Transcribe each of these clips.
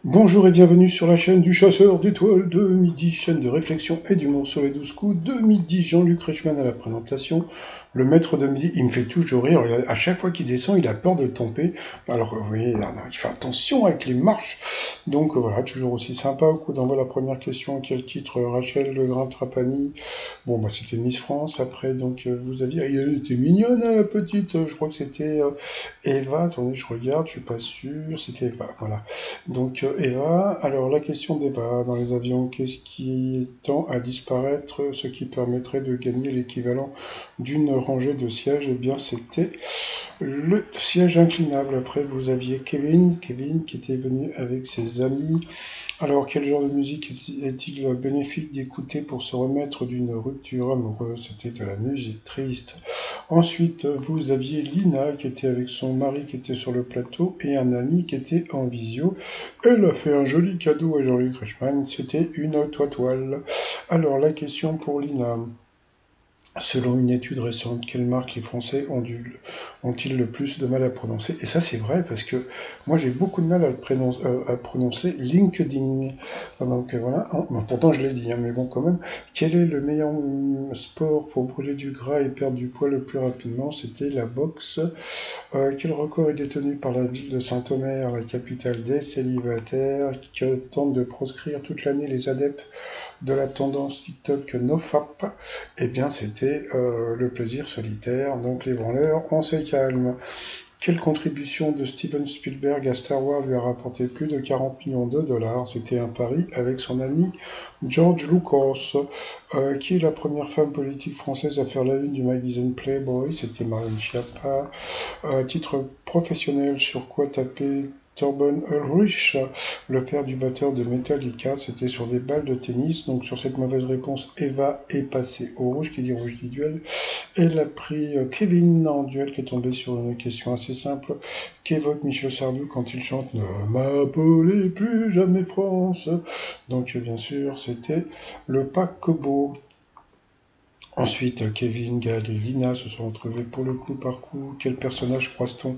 Bonjour et bienvenue sur la chaîne du chasseur d'étoiles de midi, chaîne de réflexion et d'humour sur les 12 coups de midi. Jean-Luc Reichmann à la présentation. Le maître de midi, il me fait toujours rire. À chaque fois qu'il descend, il a peur de tomber. Alors, vous voyez, il fait attention avec les marches. Donc voilà, toujours aussi sympa. Au coup d'envoi, la première question. Quel titre? Rachel Legrand Trapani. Bon, bah c'était Miss France. Après, donc vous aviez... Elle était mignonne, hein, la petite. Je crois que c'était Eva. Attendez, je regarde, je suis pas sûr. C'était Eva, voilà. Donc Eva, alors la question d'Eva, dans les avions, qu'est-ce qui tend à disparaître, ce qui permettrait de gagner l'équivalent d'une rangée de sièges? Eh bien c'était le siège inclinable. Après vous aviez Kevin qui était venu avec ses amis. Alors, quel genre de musique est-il bénéfique d'écouter pour se remettre d'une rupture amoureuse? C'était de la musique triste. Ensuite, vous aviez Lina qui était avec son mari qui était sur le plateau et un ami qui était en visio. Elle a fait un joli cadeau à Jean-Luc Reichmann, c'était une toile. Alors, la question pour Lina. Selon une étude récente, quelle marque les Français ont-ils le plus de mal à prononcer? Et ça, c'est vrai, parce que moi, j'ai beaucoup de mal à prononcer LinkedIn. Donc voilà. Bon, pourtant, je l'ai dit, hein, mais bon, quand même. Quel est le meilleur sport pour brûler du gras et perdre du poids le plus rapidement? C'était la boxe. Quel record est détenu par la ville de Saint-Omer, la capitale des célibataires, qui tente de proscrire toute l'année les adeptes de la tendance TikTok NoFap? Eh bien, c'était le plaisir solitaire, donc les branleurs, on se calme. Quelle contribution de Steven Spielberg à Star Wars lui a rapporté plus de 40 millions de dollars? C'était un pari avec son ami George Lucas. Qui est la première femme politique française à faire la une du magazine Playboy? C'était Marlène Schiappa. Titre professionnel, sur quoi taper Torben Ulrich, le père du batteur de Metallica? C'était sur des balles de tennis. Donc sur cette mauvaise réponse, Eva est passée au rouge, qui dit rouge du duel. Elle a pris Kevin en duel, qui est tombé sur une question assez simple. Qu'évoque Michel Sardou quand il chante Ne m'appelez plus jamais France? Donc bien sûr, c'était le paquebot. Ensuite, Kevin, Gal et Lina se sont retrouvés pour le coup par coup. Quel personnage croise-t-on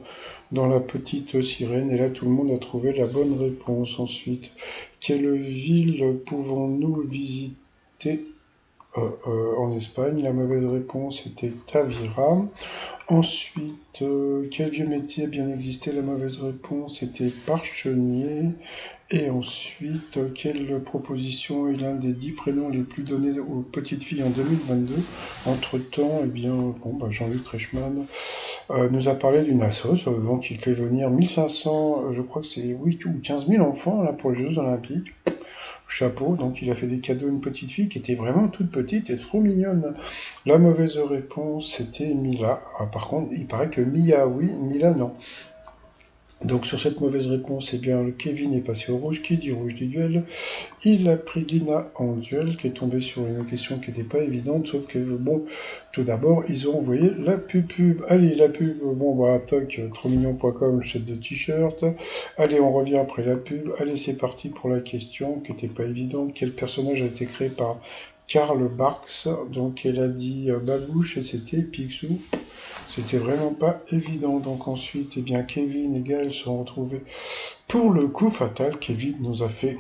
dans La Petite Sirène? Et là, tout le monde a trouvé la bonne réponse. Ensuite, quelle ville pouvons-nous visiter en Espagne? La mauvaise réponse était Tavira. Ensuite, quel vieux métier a bien existé? La mauvaise réponse était parchenier. Et ensuite, quelle proposition est l'un des 10 prénoms les plus donnés aux petites filles en 2022? Entre-temps, eh bien, bon, bah, Jean-Luc Reichmann nous a parlé d'une assos, donc il fait venir 1500, je crois que c'est 8 ou 15 000 enfants là, pour les Jeux Olympiques. Chapeau, donc il a fait des cadeaux à une petite fille qui était vraiment toute petite et trop mignonne. La mauvaise réponse, c'était Mila. Ah, par contre, il paraît que Mia, oui, Mila, non. Donc sur cette mauvaise réponse, eh bien, Kevin est passé au rouge. Qui dit rouge du duel? Il a pris Lina en duel, qui est tombé sur une question qui n'était pas évidente, sauf que, bon, tout d'abord, ils ont envoyé la pub. Allez, la pub, bon, bah, toc, trotsmignon.com, chèque de t-shirt. Allez, on revient après la pub. Allez, c'est parti pour la question, qui n'était pas évidente. Quel personnage a été créé par Karl Barks? Donc, elle a dit Babouche, et c'était Picsou. C'était vraiment pas évident. Donc ensuite, eh bien, Kevin et Gaël se sont retrouvés pour le coup fatal. Kevin nous a fait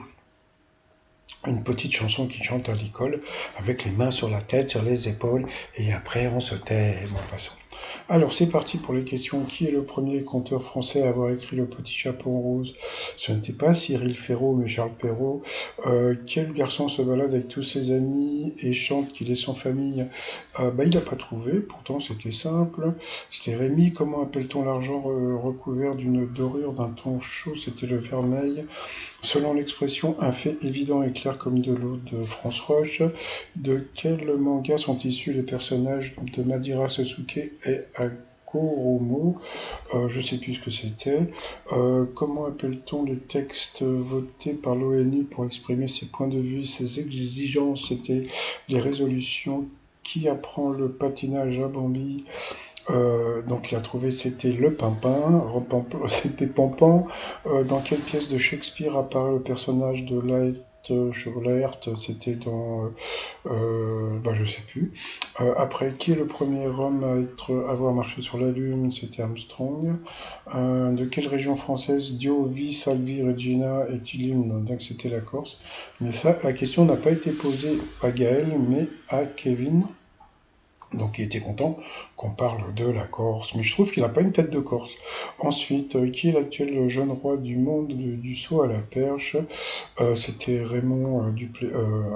une petite chanson qu'il chante à l'école, avec les mains sur la tête, sur les épaules, et après on se tait, bon, passons. Alors c'est parti pour les questions. Qui est le premier conteur français à avoir écrit Le Petit Chaperon Rose? Ce n'était pas Cyril Ferraud, mais Charles Perrault. Quel garçon se balade avec tous ses amis et chante qu'il est sans famille? Bah, il n'a pas trouvé, pourtant c'était simple. C'était Rémi. Comment appelle-t-on l'argent recouvert d'une dorure d'un ton chaud? C'était le vermeil. Selon l'expression un fait évident et clair comme de l'eau de France Roche, de quel manga sont issus les personnages de Madara Sasuke et Hagoromo? Je sais plus ce que c'était. Comment appelle-t-on les textes votés par l'ONU pour exprimer ses points de vue, ses exigences? C'était les résolutions. Qui apprend le patinage à Bambi? Donc il a trouvé c'était le pimpin, c'était Pampan. Dans quelle pièce de Shakespeare apparaît le personnage de sur la Herthe, c'était dans... je sais plus. Après, qui est le premier homme à avoir marché sur la Lune? C'était Armstrong. De quelle région française Diovi, Salvi, Regina est-il hymne? Donc c'était la Corse. Mais ça, la question n'a pas été posée à Gaël, mais à Kevin. Donc il était content qu'on parle de la Corse, mais je trouve qu'il n'a pas une tête de Corse. Ensuite, qui est l'actuel jeune roi du monde du saut à la perche? C'était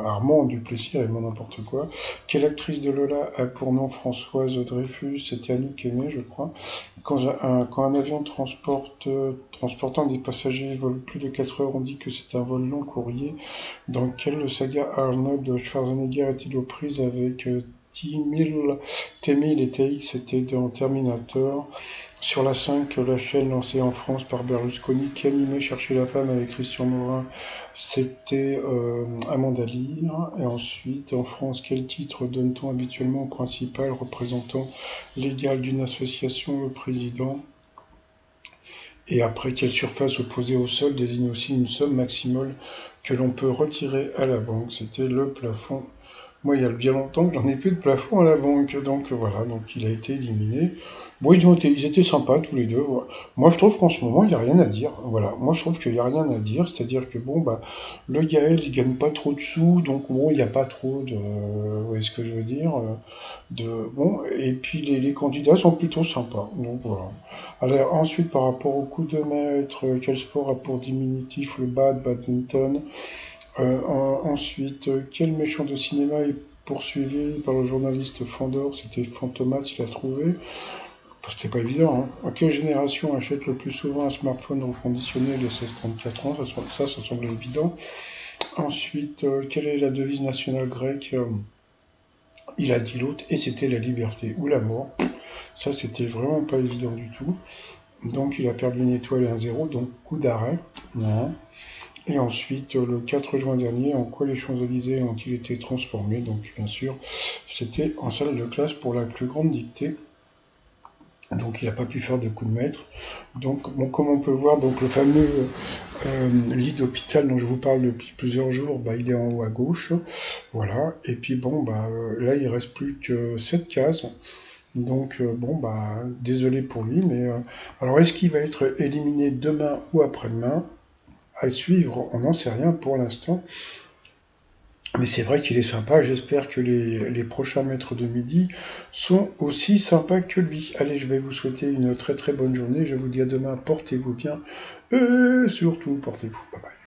Armand Duplessis, Raymond n'importe quoi. Quelle actrice de Lola a pour nom Françoise Dreyfus? C'était Anouk Aimée, je crois. Quand un avion transportant des passagers vole plus de 4 heures, on dit que c'est un vol long courrier. Dans quelle saga Arnold Schwarzenegger est-il aux prises avec T-1000 et TX? C'était dans Terminator. Sur la 5, la chaîne lancée en France par Berlusconi, qui animait Chercher la femme avec Christian Morin, c'était Amanda Lear. Et ensuite, en France, quel titre donne-t-on habituellement au principal représentant légal d'une association, le président? Et après, quelle surface opposée au sol désigne aussi une somme maximale que l'on peut retirer à la banque? C'était le plafond. Moi, il y a bien longtemps que j'en ai plus de plafond à la banque, donc voilà, donc il a été éliminé. Bon, ils étaient sympas tous les deux. Voilà. Moi, je trouve qu'en ce moment, il n'y a rien à dire. Voilà, moi, je trouve qu'il n'y a rien à dire, c'est-à-dire que bon, bah, le Gaël, il gagne pas trop de sous, donc bon, il n'y a pas trop de, vous voyez ce que je veux dire, bon, et puis les candidats sont plutôt sympas, donc voilà. Alors ensuite, par rapport au coup de maître, quel sport a pour diminutif le badminton? Ensuite, quel méchant de cinéma est poursuivi par le journaliste Fandor? C'était Fantomas, il a trouvé. C'était pas évident, hein. Quelle génération achète le plus souvent un smartphone reconditionné de 16-34 ans? Ça semble évident. Ensuite, quelle est la devise nationale grecque? Il a dit l'autre, et c'était la liberté ou la mort. Ça, c'était vraiment pas évident du tout. Donc, il a perdu une étoile et un zéro, donc coup d'arrêt. Non. Et ensuite, le 4 juin dernier, en quoi les Champs-Élysées ont-ils été transformés? Donc, bien sûr, c'était en salle de classe pour la plus grande dictée. Donc, il n'a pas pu faire de coup de maître. Donc, bon, comme on peut voir, donc le fameux lit d'hôpital dont je vous parle depuis plusieurs jours, bah, il est en haut à gauche. Voilà. Et puis, bon, bah, là, il reste plus que 7 cases. Donc, bon, bah, désolé pour lui, mais alors, est-ce qu'il va être éliminé demain ou après-demain? À suivre, on n'en sait rien pour l'instant. Mais c'est vrai qu'il est sympa, j'espère que les prochains maîtres de midi sont aussi sympas que lui. Allez, je vais vous souhaiter une très très bonne journée, je vous dis à demain, portez-vous bien, et surtout portez-vous, bye bye.